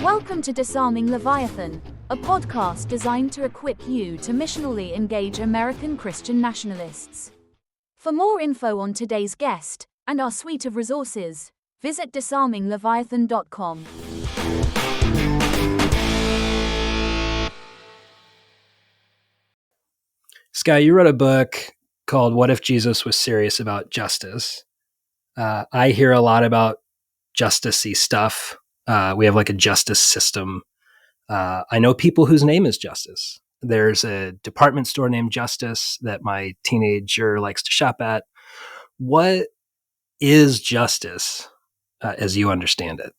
Welcome to Disarming Leviathan, a podcast designed to equip you to missionally engage American Christian nationalists. For more info on today's guest and our suite of resources, visit disarmingleviathan.com. Skye, you wrote a book called What If Jesus Was Serious About Justice? I hear a lot about justice-y stuff. We have like a justice system. I know people whose name is Justice. There's a department store named Justice that my teenager likes to shop at. What is justice as you understand it?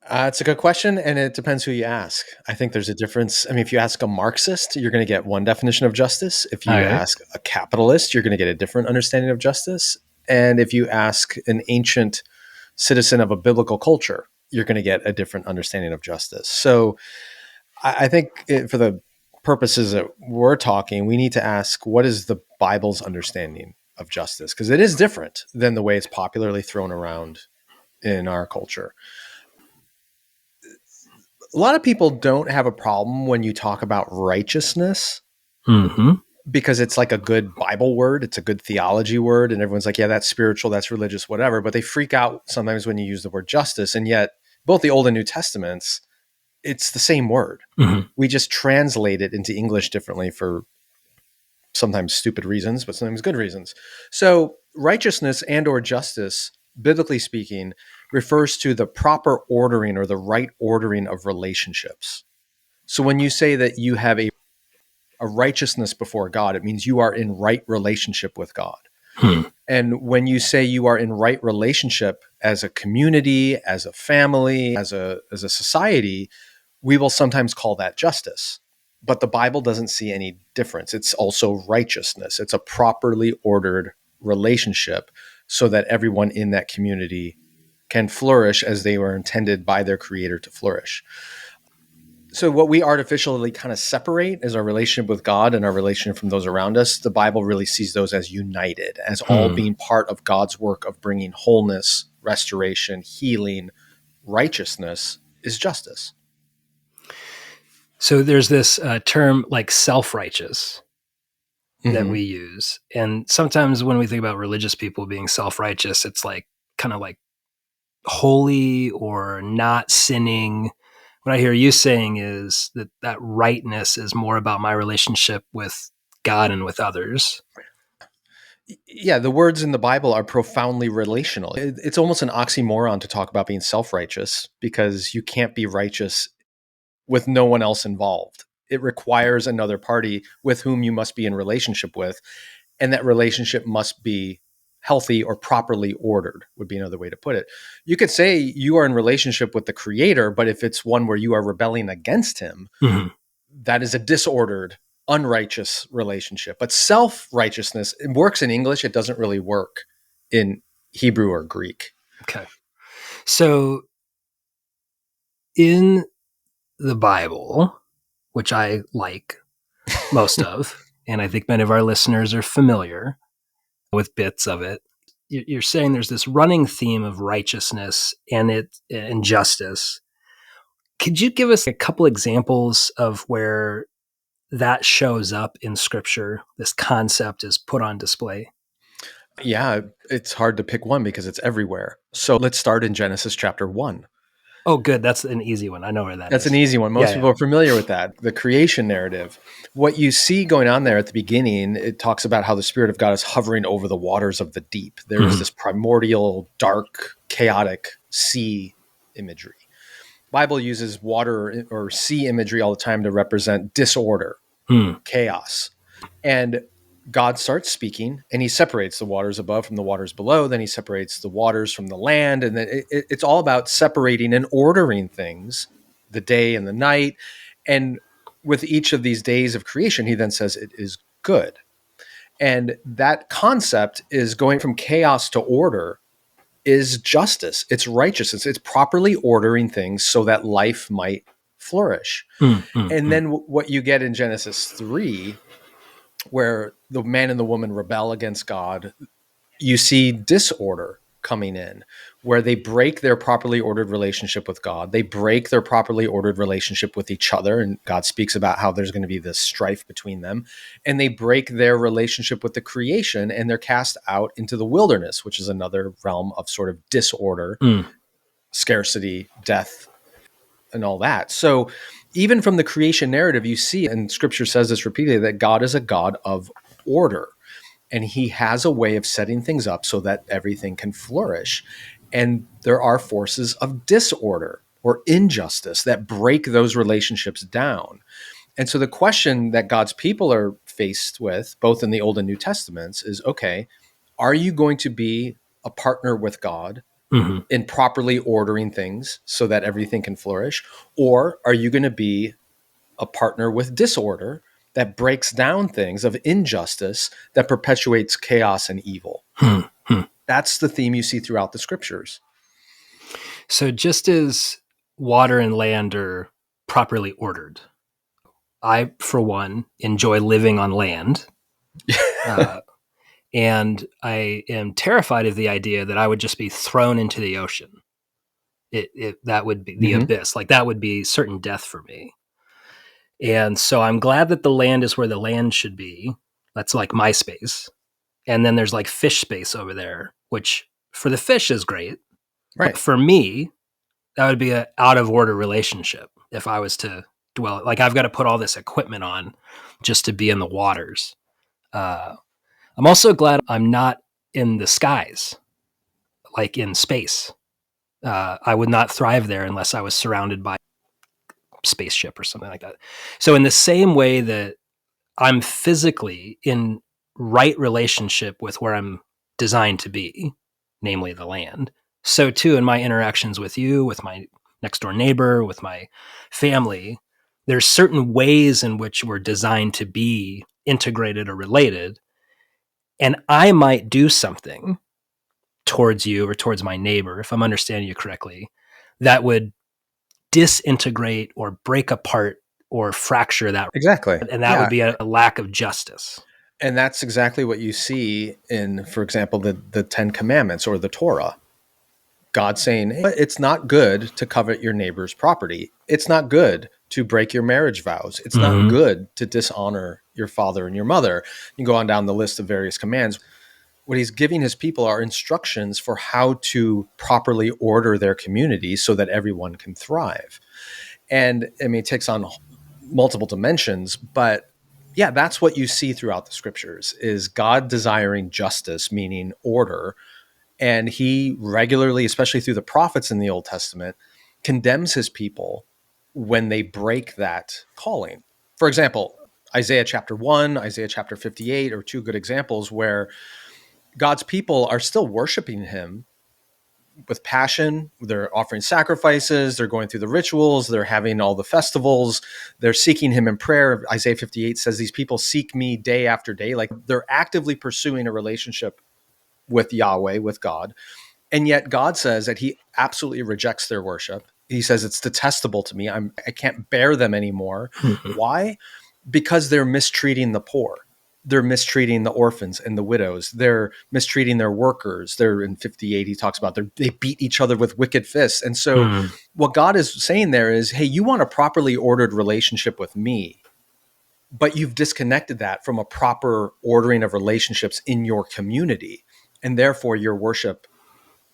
It's a good question, and it depends who you ask. I think there's a difference. I mean, if you ask a Marxist, you're going to get one definition of justice. If you ask a capitalist, you're going to get a different understanding of justice. And if you ask an ancient citizen of a biblical culture, you're going to get a different understanding of justice. So I think for the purposes that we're talking, we need to ask, what is the Bible's understanding of justice? Because it is different than the way it's popularly thrown around in our culture. A lot of people don't have a problem when you talk about righteousness because it's like a good Bible word. It's a good theology word. And everyone's like, yeah, that's spiritual, that's religious, whatever. But they freak out sometimes when you use the word justice. And yet both the Old and New Testaments, it's the same word. We just translate it into English differently for sometimes stupid reasons, but sometimes good reasons. So righteousness and or justice, biblically speaking, refers to the proper ordering or the right ordering of relationships. So when you say that you have a righteousness before God, it means you are in right relationship with God. And when you say you are in right relationship as a community, as a family, as a society, we will sometimes call that justice. But the Bible doesn't see any difference. It's also righteousness. It's a properly ordered relationship so that everyone in that community can flourish as they were intended by their Creator to flourish. So what we artificially kind of separate is our relationship with God and our relationship from those around us. The Bible really sees those as united, as all being part of God's work of bringing wholeness, restoration, healing. Righteousness is justice. So there's this term like self-righteous that we use. And sometimes when we think about religious people being self-righteous, it's like kind of like holy or not sinning. What I hear you saying is that rightness is more about my relationship with God and with others. Yeah, the words in the Bible are profoundly relational. It's almost an oxymoron to talk about being self-righteous because you can't be righteous with no one else involved. It requires another party with whom you must be in relationship with, and that relationship must be healthy or properly ordered, would be another way to put it. You could say you are in relationship with the Creator, but if it's one where you are rebelling against Him, that is a disordered, unrighteous relationship. But self-righteousness, it works in English. It doesn't really work in Hebrew or Greek. Okay. So in the Bible, which I like most of, and I think many of our listeners are familiar with bits of it, you're saying there's this running theme of righteousness and justice. Could you give us a couple examples of where that shows up in Scripture? This concept is put on display. Yeah, it's hard to pick one because it's everywhere. So let's start in Genesis chapter 1. Oh, good. That's an easy one. I know where that is. That's an easy one. Most people are familiar with that. The creation narrative. What you see going on there at the beginning, it talks about how the Spirit of God is hovering over the waters of the deep. There is this primordial, dark, chaotic sea imagery. The Bible uses water or sea imagery all the time to represent disorder, chaos. And God starts speaking, and He separates the waters above from the waters below. Then He separates the waters from the land. And then it's all about separating and ordering things, the day and the night. And with each of these days of creation, He then says it is good. And that concept is going from chaos to order is justice. It's righteousness. It's properly ordering things so that life might flourish. And then what you get in Genesis 3, where the man and the woman rebel against God, you see disorder coming in, where they break their properly ordered relationship with God. They break their properly ordered relationship with each other. And God speaks about how there's going to be this strife between them. And they break their relationship with the creation, and they're cast out into the wilderness, which is another realm of sort of disorder, scarcity, death, and all that. So even from the creation narrative, you see, and scripture says this repeatedly, that God is a God of order. And he has a way of setting things up so that everything can flourish. And there are forces of disorder or injustice that break those relationships down. And so the question that God's people are faced with, both in the Old and New Testaments, is, okay, are you going to be a partner with God in properly ordering things so that everything can flourish? Or are you going to be a partner with disorder that breaks down things, of injustice that perpetuates chaos and evil? That's the theme you see throughout the scriptures. So just as water and land are properly ordered, I, for one, enjoy living on land. And I am terrified of the idea that I would just be thrown into the ocean. That would be the abyss. Like, that would be certain death for me. And so I'm glad that the land is where the land should be. That's like my space. And then there's like fish space over there, which for the fish is great. Right. But for me, that would be an out of order relationship if I was to dwell. Like, I've got to put all this equipment on just to be in the waters. I'm also glad I'm not in the skies, like in space. I would not thrive there unless I was surrounded by spaceship or something like that. So in the same way that I'm physically in right relationship with where I'm designed to be, namely the land, so too in my interactions with you, with my next door neighbor, with my family, there's certain ways in which we're designed to be integrated or related. And I might do something towards you or towards my neighbor, if I'm understanding you correctly, that would disintegrate or break apart or fracture that. Exactly. And that would be a lack of justice. And that's exactly what you see in, for example, the Ten Commandments or the Torah. God saying, hey, it's not good to covet your neighbor's property. It's not good to break your marriage vows. It's not good to dishonor your father and your mother. You can go on down the list of various commands. What he's giving his people are instructions for how to properly order their community so that everyone can thrive. And I mean, it takes on multiple dimensions, but yeah, that's what you see throughout the scriptures, is God desiring justice, meaning order. And he regularly, especially through the prophets in the Old Testament, condemns his people when they break that calling. For example, Isaiah chapter 1, Isaiah chapter 58 are two good examples where God's people are still worshiping him with passion. They're offering sacrifices. They're going through the rituals. They're having all the festivals. They're seeking him in prayer. Isaiah 58 says these people seek me day after day. Like, they're actively pursuing a relationship with Yahweh, with God. And yet God says that he absolutely rejects their worship. He says it's detestable to me. I can't bear them anymore. Why? Because they're mistreating the poor. They're mistreating the orphans and the widows. They're mistreating their workers. They're in 58, he talks about they beat each other with wicked fists. And so what God is saying there is, hey, you want a properly ordered relationship with me, but you've disconnected that from a proper ordering of relationships in your community. And therefore your worship,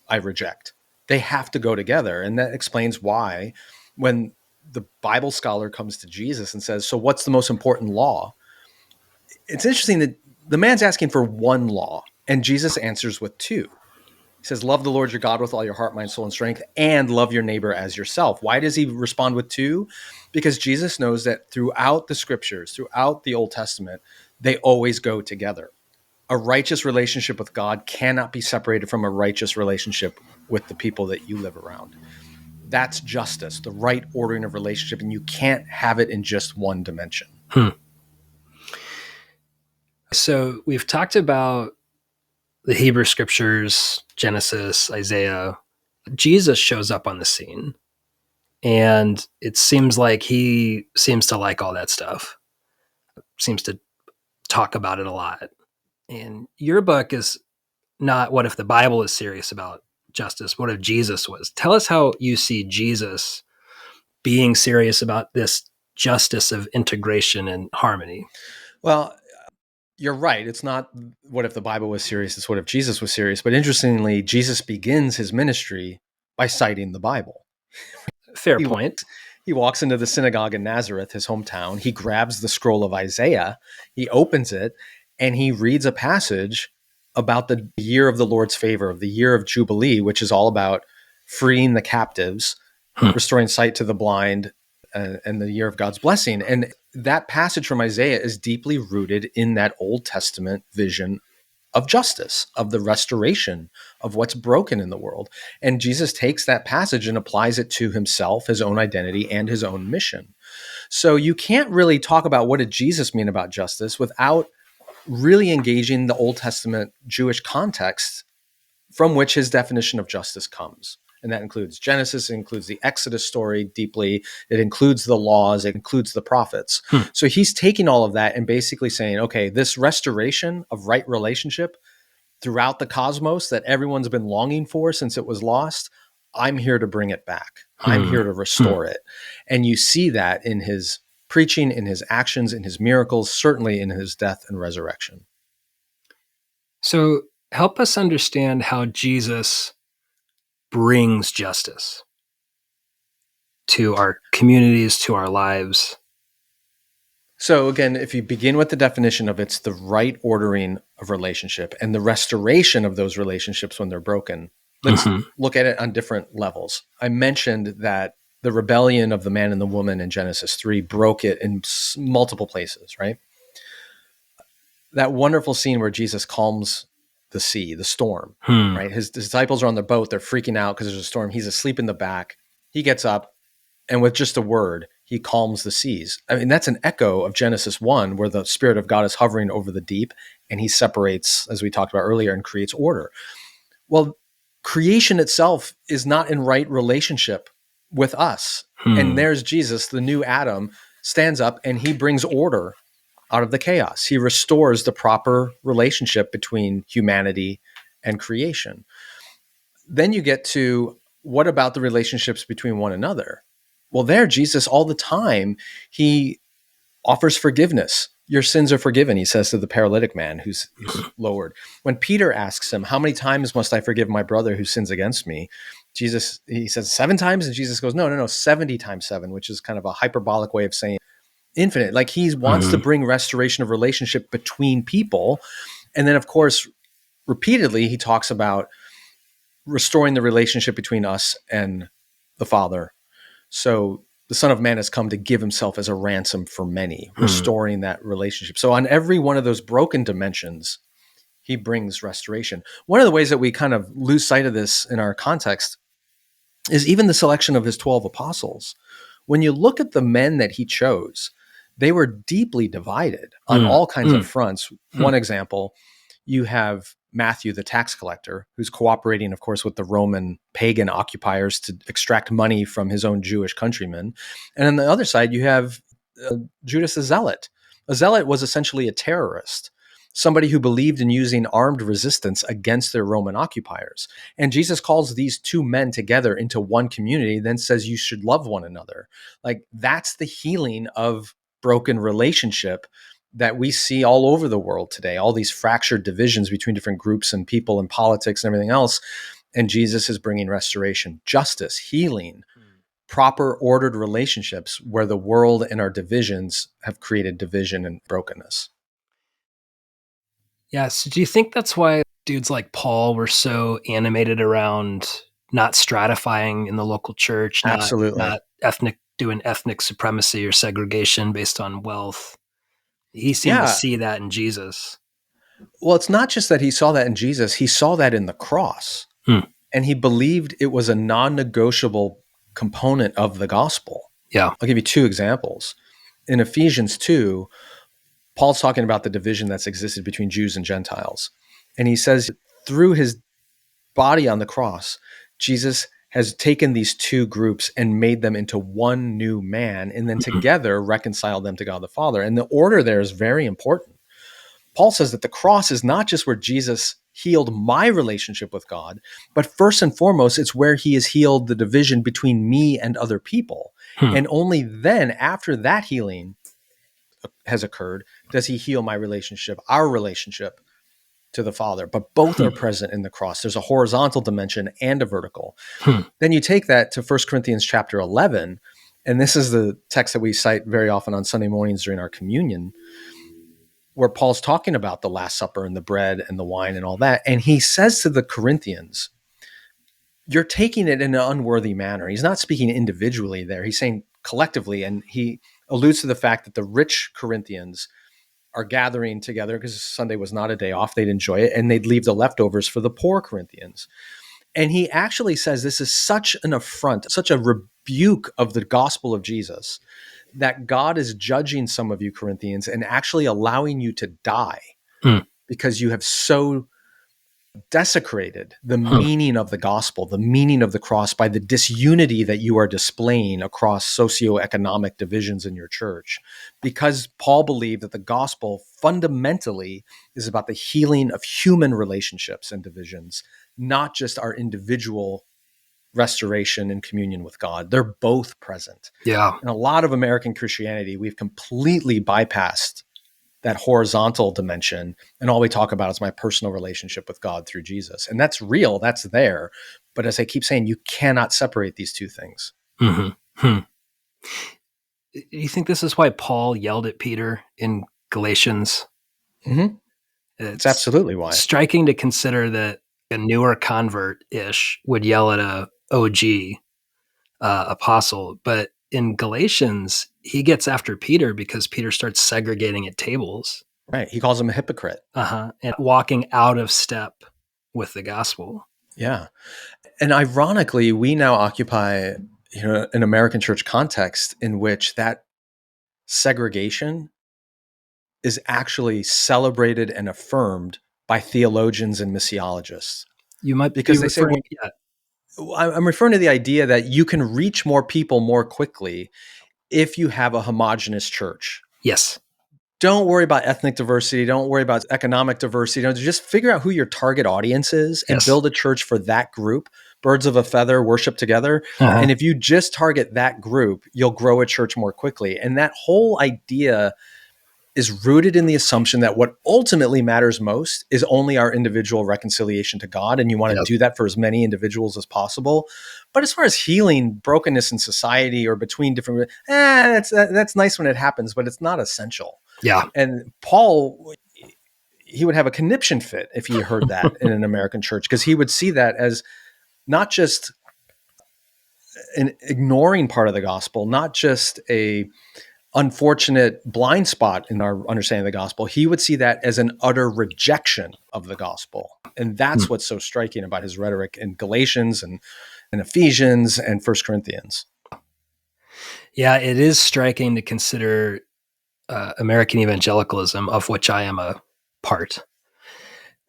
I reject. They have to go together. And that explains why when the Bible scholar comes to Jesus and says, so what's the most important law? It's interesting that the man's asking for one law, and Jesus answers with two. He says, love the Lord your God with all your heart, mind, soul, and strength, and love your neighbor as yourself. Why does he respond with two? Because Jesus knows that throughout the scriptures, throughout the Old Testament, they always go together. A righteous relationship with God cannot be separated from a righteous relationship with the people that you live around. That's justice, the right ordering of relationship, and you can't have it in just one dimension. So we've talked about the Hebrew scriptures, Genesis, Isaiah. Jesus shows up on the scene, and it seems like he seems to like all that stuff, seems to talk about it a lot. And your book is not what if the Bible is serious about justice? What if Jesus was? Tell us how you see Jesus being serious about this justice of integration and harmony. Well, you're right. It's not what if the Bible was serious, it's what if Jesus was serious. But interestingly, Jesus begins his ministry by citing the Bible. Fair point. He walks into the synagogue in Nazareth, his hometown. He grabs the scroll of Isaiah, he opens it, and he reads a passage about the year of the Lord's favor, of the year of Jubilee, which is all about freeing the captives, restoring sight to the blind, and the year of God's blessing. And that passage from Isaiah is deeply rooted in that Old Testament vision of justice, of the restoration of what's broken in the world. And Jesus takes that passage and applies it to himself, his own identity, and his own mission. So you can't really talk about what did Jesus mean about justice without really engaging the Old Testament Jewish context from which his definition of justice comes. And that includes Genesis, it includes the Exodus story deeply, it includes the laws, it includes the prophets. So he's taking all of that and basically saying, okay, this restoration of right relationship throughout the cosmos that everyone's been longing for since it was lost, I'm here to bring it back. I'm here to restore it. And you see that in his preaching, in his actions, in his miracles, certainly in his death and resurrection. So help us understand how Jesus brings justice to our communities, to our lives. So again, if you begin with the definition of it's the right ordering of relationship and the restoration of those relationships when they're broken, let's look at it on different levels. I mentioned that the rebellion of the man and the woman in Genesis 3 broke it in multiple places, right? That wonderful scene where Jesus calms the sea, the storm, right? His disciples are on the boat. They're freaking out because there's a storm. He's asleep in the back. He gets up and with just a word, he calms the seas. I mean, that's an echo of Genesis 1 where the Spirit of God is hovering over the deep and he separates, as we talked about earlier, and creates order. Well, creation itself is not in right relationship with us. And there's Jesus, the new Adam, stands up and he brings order out of the chaos. He restores the proper relationship between humanity and creation. Then you get to what about the relationships between one another? Well, there, Jesus, all the time, he offers forgiveness. Your sins are forgiven, he says to the paralytic man who's lowered. When Peter asks him, how many times must I forgive my brother who sins against me? Jesus, he says 7 times, and Jesus goes, no, 70 times 7, which is kind of a hyperbolic way of saying infinite. Like he wants to bring restoration of relationship between people. And then, of course, repeatedly, he talks about restoring the relationship between us and the Father. So the Son of Man has come to give himself as a ransom for many, restoring that relationship. So on every one of those broken dimensions, he brings restoration. One of the ways that we kind of lose sight of this in our context is even the selection of his 12 apostles. When you look at the men that he chose, they were deeply divided on all kinds of fronts. One example, you have Matthew, the tax collector, who's cooperating, of course, with the Roman pagan occupiers to extract money from his own Jewish countrymen. And on the other side, you have Judas the Zealot. A zealot was essentially a terrorist, somebody who believed in using armed resistance against their Roman occupiers. And Jesus calls these two men together into one community, then says you should love one another. Like that's the healing of broken relationship that we see all over the world today, all these fractured divisions between different groups and people and politics and everything else. And Jesus is bringing restoration, justice, healing, proper ordered relationships where the world and our divisions have created division and brokenness. Yes. Do you think that's why dudes like Paul were so animated around not stratifying in the local church, Absolutely. not doing ethnic supremacy or segregation based on wealth? He seemed to see that in Jesus. Well, it's not just that he saw that in Jesus. He saw that in the cross. And he believed it was a non-negotiable component of the gospel. Yeah. I'll give you 2 examples. In Ephesians 2, Paul's talking about the division that's existed between Jews and Gentiles. And he says through his body on the cross, Jesus has taken these 2 groups and made them into one new man, and then together reconciled them to God the Father. And the order there is very important. Paul says that the cross is not just where Jesus healed my relationship with God, but first and foremost, it's where he has healed the division between me and other people. And only then, after that healing has occurred, does he heal my relationship, our relationship to the Father. But both are present in the cross. There's a horizontal dimension and a vertical. Then you take that to 1 Corinthians chapter 11, and this is the text that we cite very often on Sunday mornings during our communion, where Paul's talking about the Last Supper and the bread and the wine and all that. And he says to the Corinthians, you're taking it in an unworthy manner. He's not speaking individually there. He's saying collectively. And he alludes to the fact that the rich Corinthians are gathering together because Sunday was not a day off. They'd enjoy it, and they'd leave the leftovers for the poor Corinthians. And he actually says this is such an affront, such a rebuke of the gospel of Jesus, that God is judging some of you Corinthians and actually allowing you to die because you have so desecrated the meaning of the gospel, the meaning of the cross, by the disunity that you are displaying across socioeconomic divisions in your church. Because Paul believed that the gospel fundamentally is about the healing of human relationships and divisions, not just our individual restoration and communion with God. They're both present. Yeah. In a lot of American Christianity, we've completely bypassed that horizontal dimension, and all we talk about is my personal relationship with God through Jesus. And that's real, that's there. But as I keep saying, you cannot separate these two things. Do you think this is why Paul yelled at Peter in Galatians? It's absolutely why. Striking to consider that a newer convert-ish would yell at a OG apostle, but in Galatians, he gets after Peter because Peter starts segregating at tables. Right. He calls him a hypocrite. And walking out of step with the gospel. Yeah. And ironically, we now occupy, an American church context in which that segregation is actually celebrated and affirmed by theologians and missiologists. You might because they say, I'm referring to the idea that you can reach more people more quickly if you have a homogenous church. Yes. Don't worry about ethnic diversity. Don't worry about economic diversity. Just figure out who your target audience is and build a church for that group. Birds of a feather worship together. And if you just target that group, you'll grow a church more quickly. And that whole idea is rooted in the assumption that what ultimately matters most is only our individual reconciliation to God. And you want to do that for as many individuals as possible. But as far as healing brokenness in society or between different, that's nice when it happens, but it's not essential. Yeah. And Paul, he would have a conniption fit if he heard that in an American church, because he would see that as not just an ignoring part of the gospel, not just a unfortunate blind spot in our understanding of the gospel. He would see that as an utter rejection of the gospel. And that's what's so striking about his rhetoric in Galatians and Ephesians and 1 Corinthians. Yeah, it is striking to consider American evangelicalism, of which I am a part,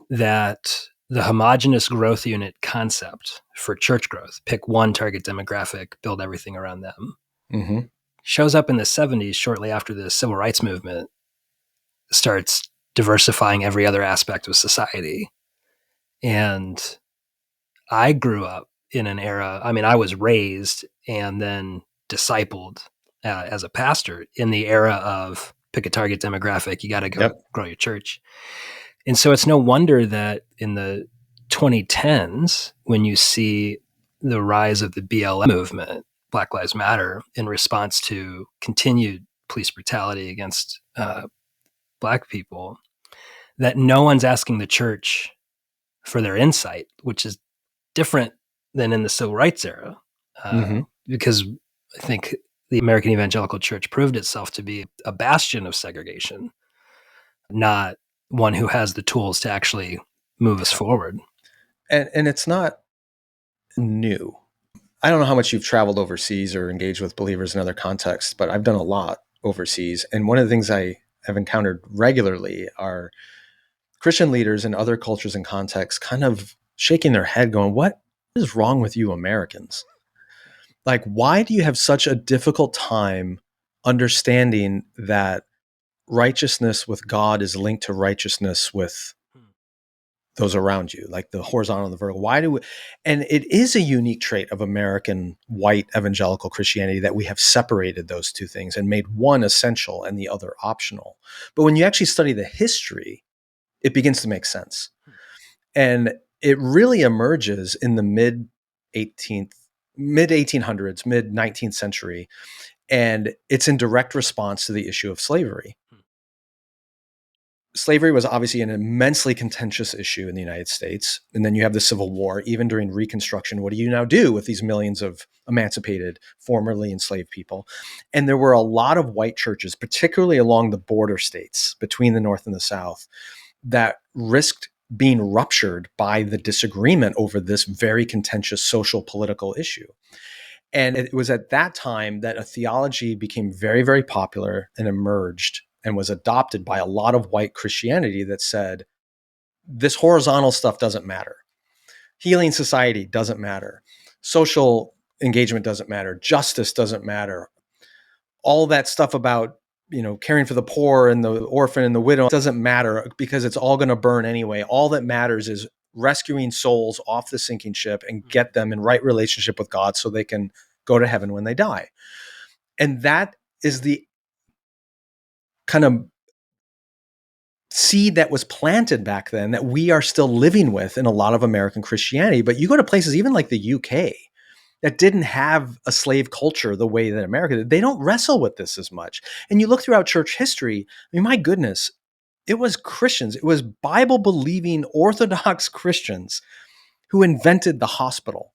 that the homogeneous growth unit concept for church growth, pick one target demographic, build everything around them, shows up in the 70s shortly after the civil rights movement starts diversifying every other aspect of society. And I grew up in an era, I was raised and then discipled as a pastor in the era of pick a target demographic, you got to go grow your church. And so it's no wonder that in the 2010s, when you see the rise of the BLM movement, Black Lives Matter, in response to continued police brutality against Black people, that no one's asking the church for their insight, which is different than in the civil rights era, because I think the American Evangelical Church proved itself to be a bastion of segregation, not one who has the tools to actually move us forward. And it's not new. I don't know how much you've traveled overseas or engaged with believers in other contexts, but I've done a lot overseas. And one of the things I have encountered regularly are Christian leaders in other cultures and contexts kind of shaking their head going, what is wrong with you Americans? Like, why do you have such a difficult time understanding that righteousness with God is linked to righteousness with those around you, like the horizontal and the vertical. And it is a unique trait of American white evangelical Christianity that we have separated those two things and made one essential and the other optional. But when you actually study the history, it begins to make sense. And it really emerges in the mid 1800s, mid 19th century. And it's in direct response to the issue of slavery. Slavery was obviously an immensely contentious issue in the United States. And then you have the Civil War. Even during Reconstruction, what do you now do with these millions of emancipated, formerly enslaved people? And there were a lot of white churches, particularly along the border states between the North and the South, that risked being ruptured by the disagreement over this very contentious social political issue. And it was at that time that a theology became very, very popular and emerged and was adopted by a lot of white Christianity that said, this horizontal stuff doesn't matter. Healing society doesn't matter. Social engagement doesn't matter. Justice doesn't matter. All that stuff about, caring for the poor and the orphan and the widow doesn't matter because it's all going to burn anyway. All that matters is rescuing souls off the sinking ship and get them in right relationship with God so they can go to heaven when they die. And that is the kind of seed that was planted back then that we are still living with in a lot of American Christianity. But you go to places even like the UK that didn't have a slave culture the way that America did. They don't wrestle with this as much. And you look throughout church history, I mean, my goodness, it was Christians, it was Bible-believing Orthodox Christians who invented the hospital,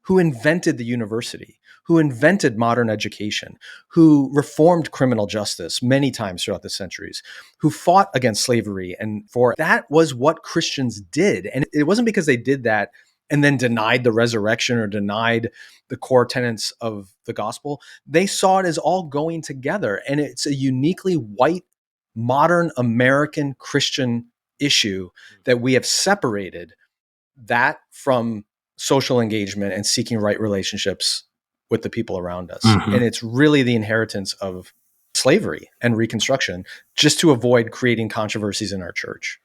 who invented the university, who invented modern education, who reformed criminal justice many times throughout the centuries, who fought against slavery. And that was what Christians did. And it wasn't because they did that and then denied the resurrection or denied the core tenets of the gospel. They saw it as all going together. And it's a uniquely white, modern American Christian issue that we have separated that from social engagement and seeking right relationships with the people around us. Mm-hmm. And it's really the inheritance of slavery and Reconstruction, just to avoid creating controversies in our church.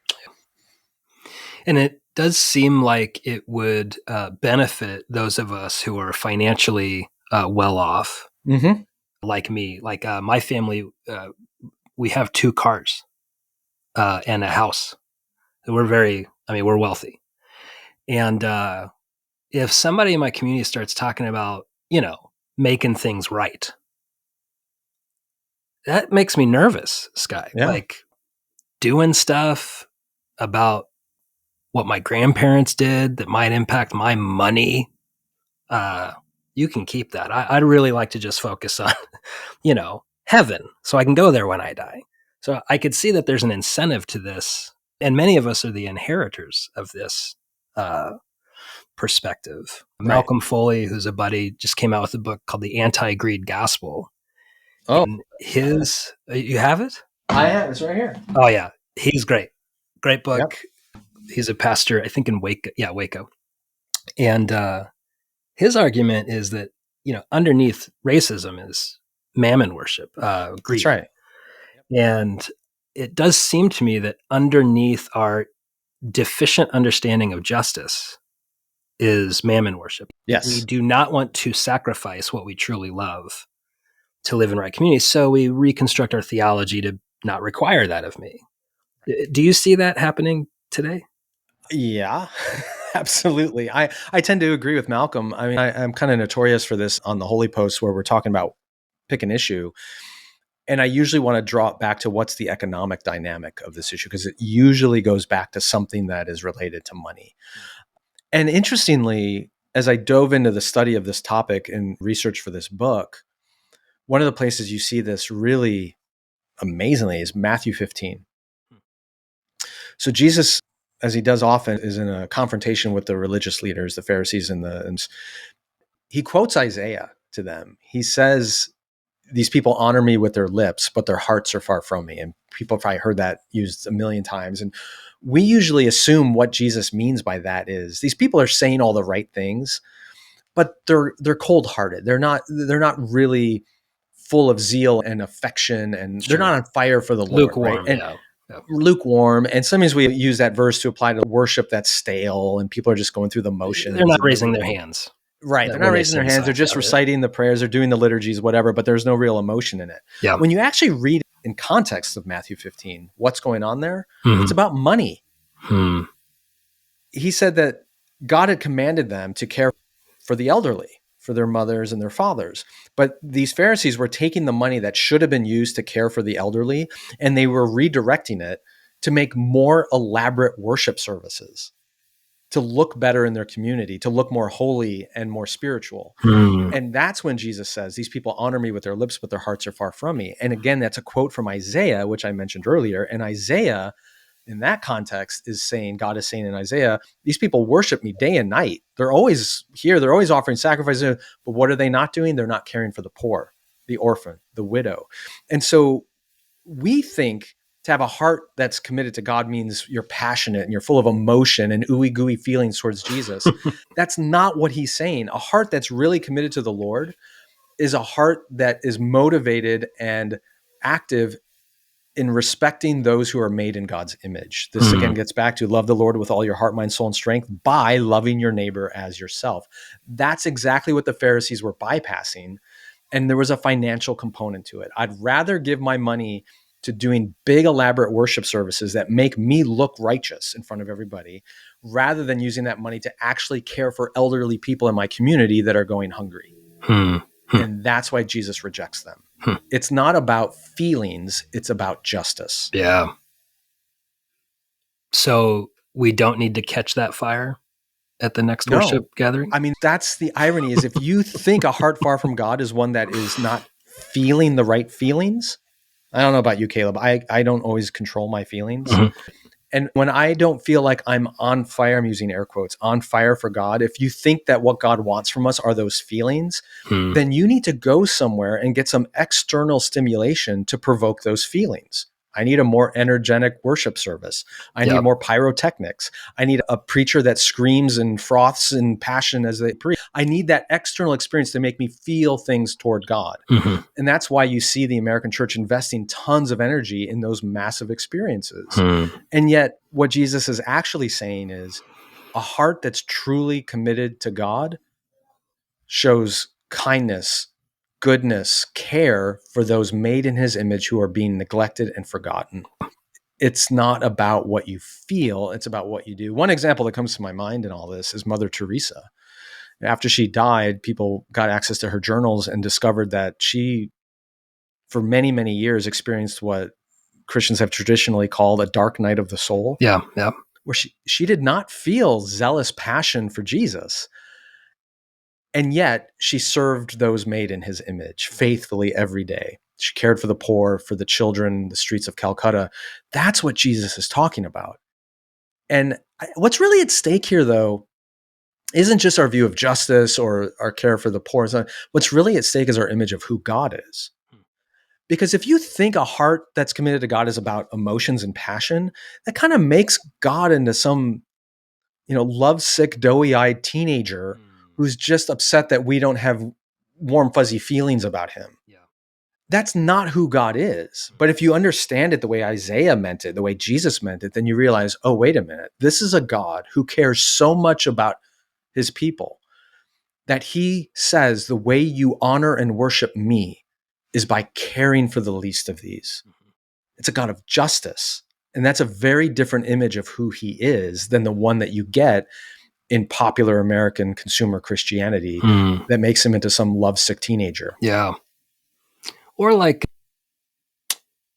And it does seem like it would benefit those of us who are financially well off, mm-hmm. like me. Like my family, we have 2 cars and a house. We're wealthy. And if somebody in my community starts talking about, making things right, that makes me nervous, Skye. Yeah. Like doing stuff about what my grandparents did that might impact my money. You can keep that. I'd really like to just focus on, heaven, so I can go there when I die. So I could see that there's an incentive to this, and many of us are the inheritors of this perspective. Right. Malcolm Foley, who's a buddy, just came out with a book called The Anti-Greed Gospel. Oh, and you have it? I have. It's right here. Oh yeah, he's great. Great book. Yep. He's a pastor, I think in Waco. And his argument is that, underneath racism is mammon worship, greed. That's right. And it does seem to me that underneath our deficient understanding of justice is mammon worship. Yes. We do not want to sacrifice what we truly love to live in right community. So we reconstruct our theology to not require that of me. Do you see that happening today? Yeah, absolutely. I tend to agree with Malcolm. I mean, I'm kind of notorious for this on the Holy Post where we're talking about pick an issue. And I usually want to draw it back to what's the economic dynamic of this issue, because it usually goes back to something that is related to money. And interestingly, as I dove into the study of this topic and research for this book, one of the places you see this really amazingly is Matthew 15. So Jesus, as he does often, is in a confrontation with the religious leaders, the Pharisees, and he quotes Isaiah to them. He says, these people honor me with their lips, but their hearts are far from me. And people have probably heard that used a million times. And we usually assume what Jesus means by that is these people are saying all the right things, but they're cold-hearted. They're not really full of zeal and affection, and they're not on fire for the Lord. Lukewarm, right? yeah. lukewarm. And sometimes we use that verse to apply to worship that's stale and people are just going through the motions. They're not raising their hands. Right. They're not raising their hands. They're just reciting the prayers. They're doing the liturgies, whatever, but there's no real emotion in it. Yeah. When you actually read in context of Matthew 15, what's going on there? It's about money. He said that God had commanded them to care for the elderly, for their mothers and their fathers. But these Pharisees were taking the money that should have been used to care for the elderly, and they were redirecting it to make more elaborate worship services, to look better in their community, to look more holy and more spiritual. And that's when Jesus says, these people honor me with their lips, but their hearts are far from me. And again, that's a quote from Isaiah, which I mentioned earlier. And Isaiah, in that context, is saying, God is saying in Isaiah, these people worship me day and night. They're always here. They're always offering sacrifices. But what are they not doing? They're not caring for the poor, the orphan, the widow. And so we think to have a heart that's committed to God means you're passionate and you're full of emotion and ooey gooey feelings towards Jesus. That's not what he's saying. A heart that's really committed to the Lord is a heart that is motivated and active in respecting those who are made in God's image. This again gets back to love the Lord with all your heart, mind, soul, and strength by loving your neighbor as yourself. That's exactly what the Pharisees were bypassing. And there was a financial component to it. I'd rather give my money to doing big, elaborate worship services that make me look righteous in front of everybody, rather than using that money to actually care for elderly people in my community that are going hungry. And that's why Jesus rejects them. It's not about feelings, it's about justice. Yeah. So we don't need to catch that fire at the next worship gathering? I mean, that's the irony, is if you think a heart far from God is one that is not feeling the right feelings. I don't know about you, Caleb. I don't always control my feelings. And when I don't feel like I'm on fire, I'm using air quotes, on fire for God, if you think that what God wants from us are those feelings, then you need to go somewhere and get some external stimulation to provoke those feelings. I need a more energetic worship service. I need more pyrotechnics. I need a preacher that screams and froths in passion as they preach. I need that external experience to make me feel things toward God. And that's why you see the American church investing tons of energy in those massive experiences. And yet what Jesus is actually saying is a heart that's truly committed to God shows kindness, goodness, care for those made in his image who are being neglected and forgotten. It's not about what you feel, it's about what you do. One example that comes to my mind in all this is Mother Teresa. After she died, people got access to her journals and discovered that she, for many, many years, experienced what Christians have traditionally called a dark night of the soul. Where she did not feel zealous passion for Jesus. And yet she served those made in his image faithfully every day. She cared for the poor, for the children, the streets of Calcutta. That's what Jesus is talking about. And what's really at stake here, though, isn't just our view of justice or our care for the poor. What's really at stake is our image of who God is. Because if you think a heart that's committed to God is about emotions and passion, that kind of makes God into some, lovesick, doughy-eyed teenager who's just upset that we don't have warm, fuzzy feelings about him. That's not who God is. But if you understand it the way Isaiah meant it, the way Jesus meant it, then you realize, oh, wait a minute. This is a God who cares so much about his people that he says the way you honor and worship me is by caring for the least of these. It's a God of justice. And that's a very different image of who he is than the one that you get in popular American consumer Christianity that makes him into some lovesick teenager. Yeah. Or like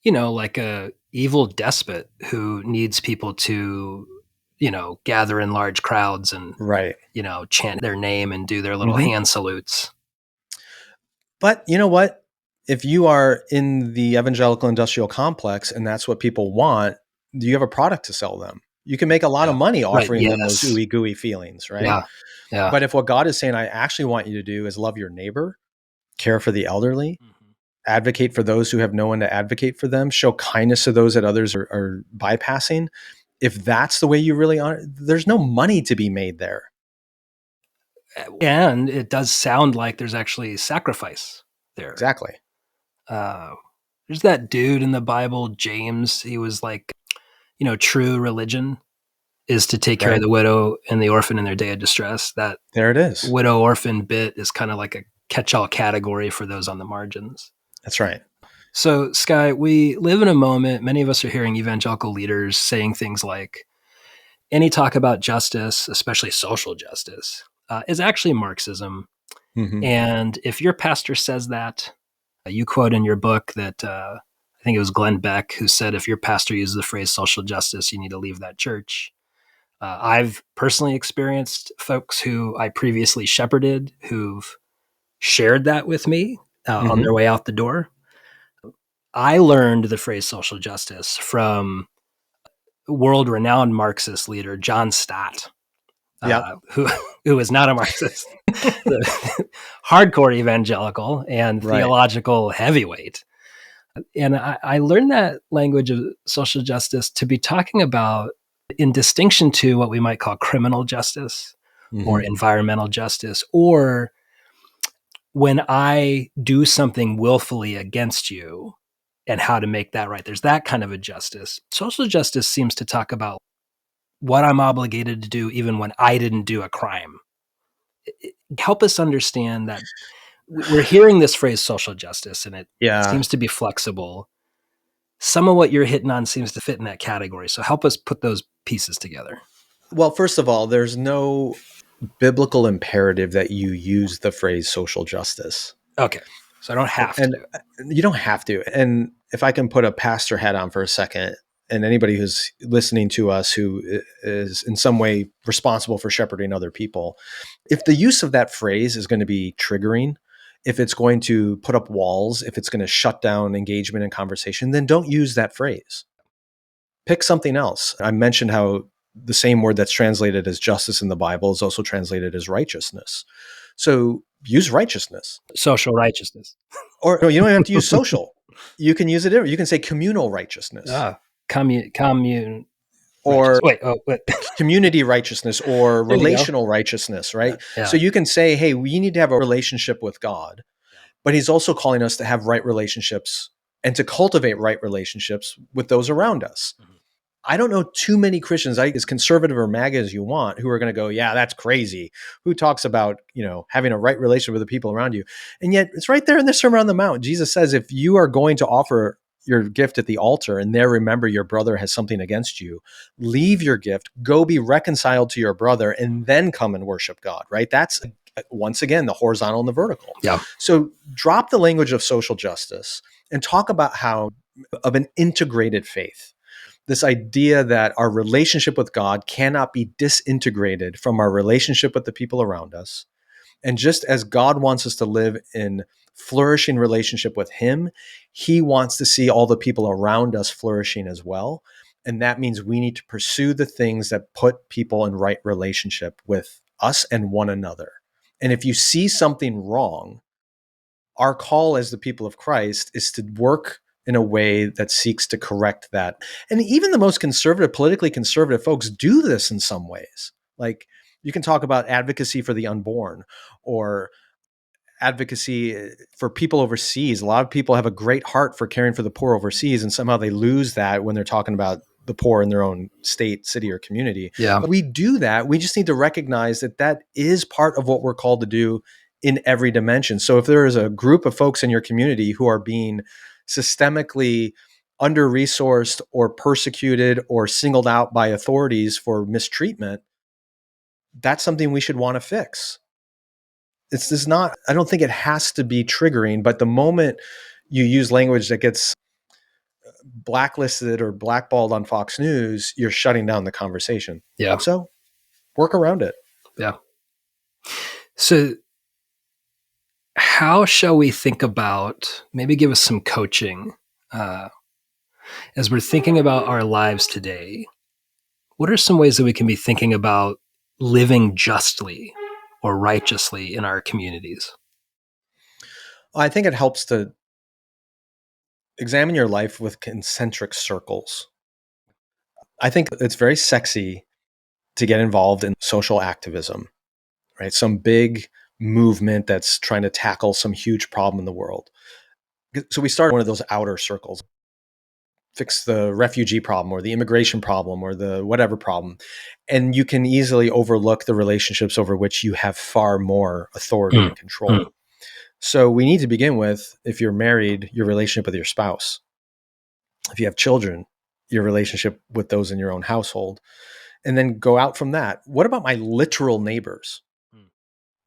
a evil despot who needs people to, gather in large crowds and, chant their name and do their little hand salutes. But you know what? If you are in the evangelical industrial complex and that's what people want, you have a product to sell them. You can make a lot of money offering them those ooey gooey feelings, right? Yeah. But if what God is saying, I actually want you to do is love your neighbor, care for the elderly, advocate for those who have no one to advocate for them, show kindness to those that others are bypassing. If that's the way you really honor, there's no money to be made there. And it does sound like there's actually sacrifice there. Exactly. There's that dude in the Bible, James. He was like true religion is to take care Right. of the widow and the orphan in their day of distress. That There it is. widow orphan bit is kind of like a catch-all category for those on the margins. That's right. So, Skye, we live in a moment, many of us are hearing evangelical leaders saying things like, any talk about justice, especially social justice, is actually Marxism. Mm-hmm. And if your pastor says that, you quote in your book that I think it was Glenn Beck who said, if your pastor uses the phrase social justice, you need to leave that church. I've personally experienced folks who I previously shepherded who've shared that with me on their way out the door. I learned the phrase social justice from world-renowned Marxist leader John Stott, who is not a Marxist, hardcore evangelical and theological heavyweight. And I learned that language of social justice to be talking about, in distinction to what we might call criminal justice or environmental justice, or when I do something willfully against you and how to make that right. There's that kind of a justice. Social justice seems to talk about what I'm obligated to do even when I didn't do a crime. Help us understand that we're hearing this phrase social justice, and it seems to be flexible. Some of what you're hitting on seems to fit in that category. So help us put those pieces together. Well, first of all, there's no biblical imperative that you use the phrase social justice. Okay. So I don't have to. You don't have to. And if I can put a pastor hat on for a second, and anybody who's listening to us who is in some way responsible for shepherding other people, if the use of that phrase is going to be triggering, if it's going to put up walls, if it's going to shut down engagement and conversation, then don't use that phrase. Pick something else. I mentioned how the same word that's translated as justice in the Bible is also translated as righteousness. So use righteousness. Social righteousness. Or no, you don't have to use social. You can use it. You can say communal righteousness. Commune. Or wait. Community righteousness or relational righteousness, right? Yeah. So you can say, hey, we need to have a relationship with God, but he's also calling us to have right relationships and to cultivate right relationships with those around us. Mm-hmm. I don't know too many Christians, as conservative or MAGA as you want, who are going to go, yeah, that's crazy. Who talks about, having a right relationship with the people around you? And yet it's right there in the Sermon on the Mount. Jesus says, if you are going to offer your gift at the altar and there remember your brother has something against you, leave your gift, go be reconciled to your brother, and then come and worship God, right? That's, once again, the horizontal and the vertical. Yeah. So drop the language of social justice and talk about how of an integrated faith. This idea that our relationship with God cannot be disintegrated from our relationship with the people around us. And just as God wants us to live in flourishing relationship with him, he wants to see all the people around us flourishing as well. And that means we need to pursue the things that put people in right relationship with us and one another. And if you see something wrong, our call as the people of Christ is to work in a way that seeks to correct that. And even the most conservative, politically conservative folks do this in some ways. Like you can talk about advocacy for the unborn or advocacy for people overseas. A lot of people have a great heart for caring for the poor overseas, and somehow they lose that when they're talking about the poor in their own state, city, or community. Yeah. But we do that. We just need to recognize that that is part of what we're called to do in every dimension. So if there is a group of folks in your community who are being systemically under-resourced or persecuted or singled out by authorities for mistreatment, that's something we should want to fix. It's just not, I don't think it has to be triggering, but the moment you use language that gets blacklisted or blackballed on Fox News, you're shutting down the conversation. Yeah. So work around it. Yeah. So how shall we think about, maybe give us some coaching as we're thinking about our lives today? What are some ways that we can be thinking about living justly or righteously in our communities? I think it helps to examine your life with concentric circles. I think it's very sexy to get involved in social activism, right? Some big movement that's trying to tackle some huge problem in the world. So we start one of those outer circles. fix the refugee problem or the immigration problem or the whatever problem. And you can easily overlook the relationships over which you have far more authority and control. So we need to begin with, if you're married, your relationship with your spouse. If you have children, your relationship with those in your own household. And then go out from that. What about my literal neighbors?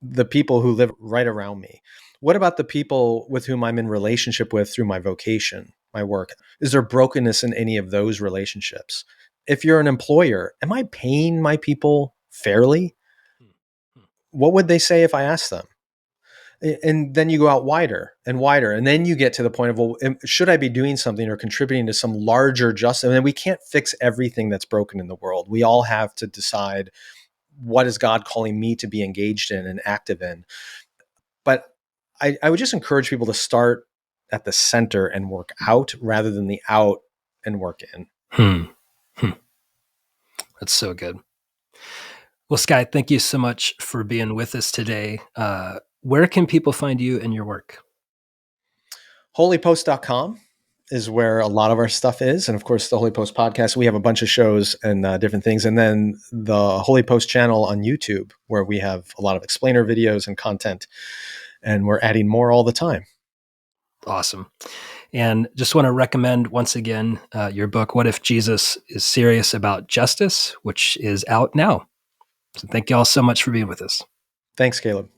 The people who live right around me? What about the people with whom I'm in relationship with through my vocation, my work? Is there brokenness in any of those relationships? If you're an employer, am I paying my people fairly? What would they say if I asked them? And then you go out wider and wider. And then you get to the point of, well, should I be doing something or contributing to some larger justice? And we can't fix everything that's broken in the world. We all have to decide, what is God calling me to be engaged in and active in? But I would just encourage people to start at the center and work out rather than the out and work in. That's so good. Well, Skye, thank you so much for being with us today. Where can people find you and your work? Holypost.com is where a lot of our stuff is. And of course, the Holy Post podcast, we have a bunch of shows and different things. And then the Holy Post channel on YouTube, where we have a lot of explainer videos and content. And we're adding more all the time. Awesome. And just want to recommend once again your book, What If Jesus is Serious About Justice, which is out now. So thank you all so much for being with us. Thanks, Caleb.